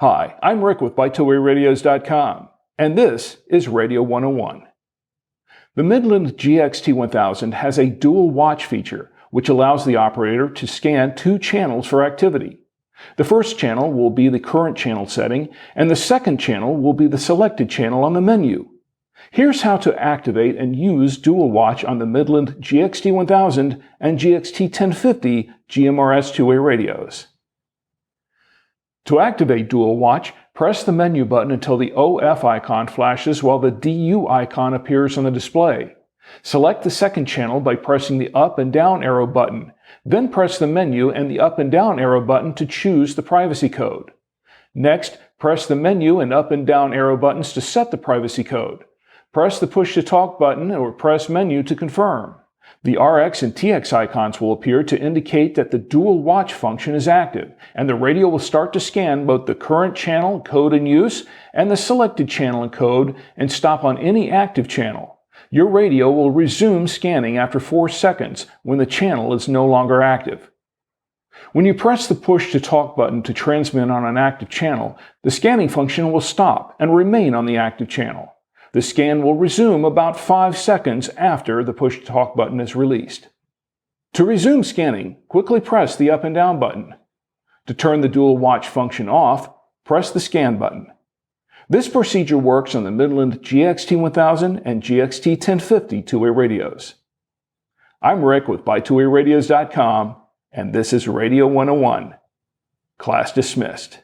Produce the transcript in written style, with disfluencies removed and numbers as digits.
Hi, I'm Rick with ByToWayRadios.com, and this is Radio 101. The Midland GXT1000 has a dual watch feature, which allows the operator to scan two channels for activity. The first channel will be the current channel setting, and the second channel will be the selected channel on the menu. Here's how to activate and use Dual Watch on the Midland GXT1000 and GXT1050 GMRS two-way radios. To activate Dual Watch, press the menu button until the OF icon flashes while the DU icon appears on the display. Select the second channel by pressing the up and down arrow button. Then press the menu and the up and down arrow button to choose the privacy code. Next, press the menu and up and down arrow buttons to set the privacy code. Press the push-to-talk button or press menu to confirm. The RX and TX icons will appear to indicate that the dual watch function is active, and the radio will start to scan both the current channel code in use and the selected channel and code and stop on any active channel. Your radio will resume scanning after 4 seconds when the channel is no longer active. When you press the push-to-talk button to transmit on an active channel, the scanning function will stop and remain on the active channel. The scan will resume about 5 seconds after the push-to-talk button is released. To resume scanning, quickly press the up and down button. To turn the dual watch function off, press the scan button. This procedure works on the Midland GXT1000 and GXT1050 two-way radios. I'm Rick with ByToWayRadios.com, and this is Radio 101. Class dismissed.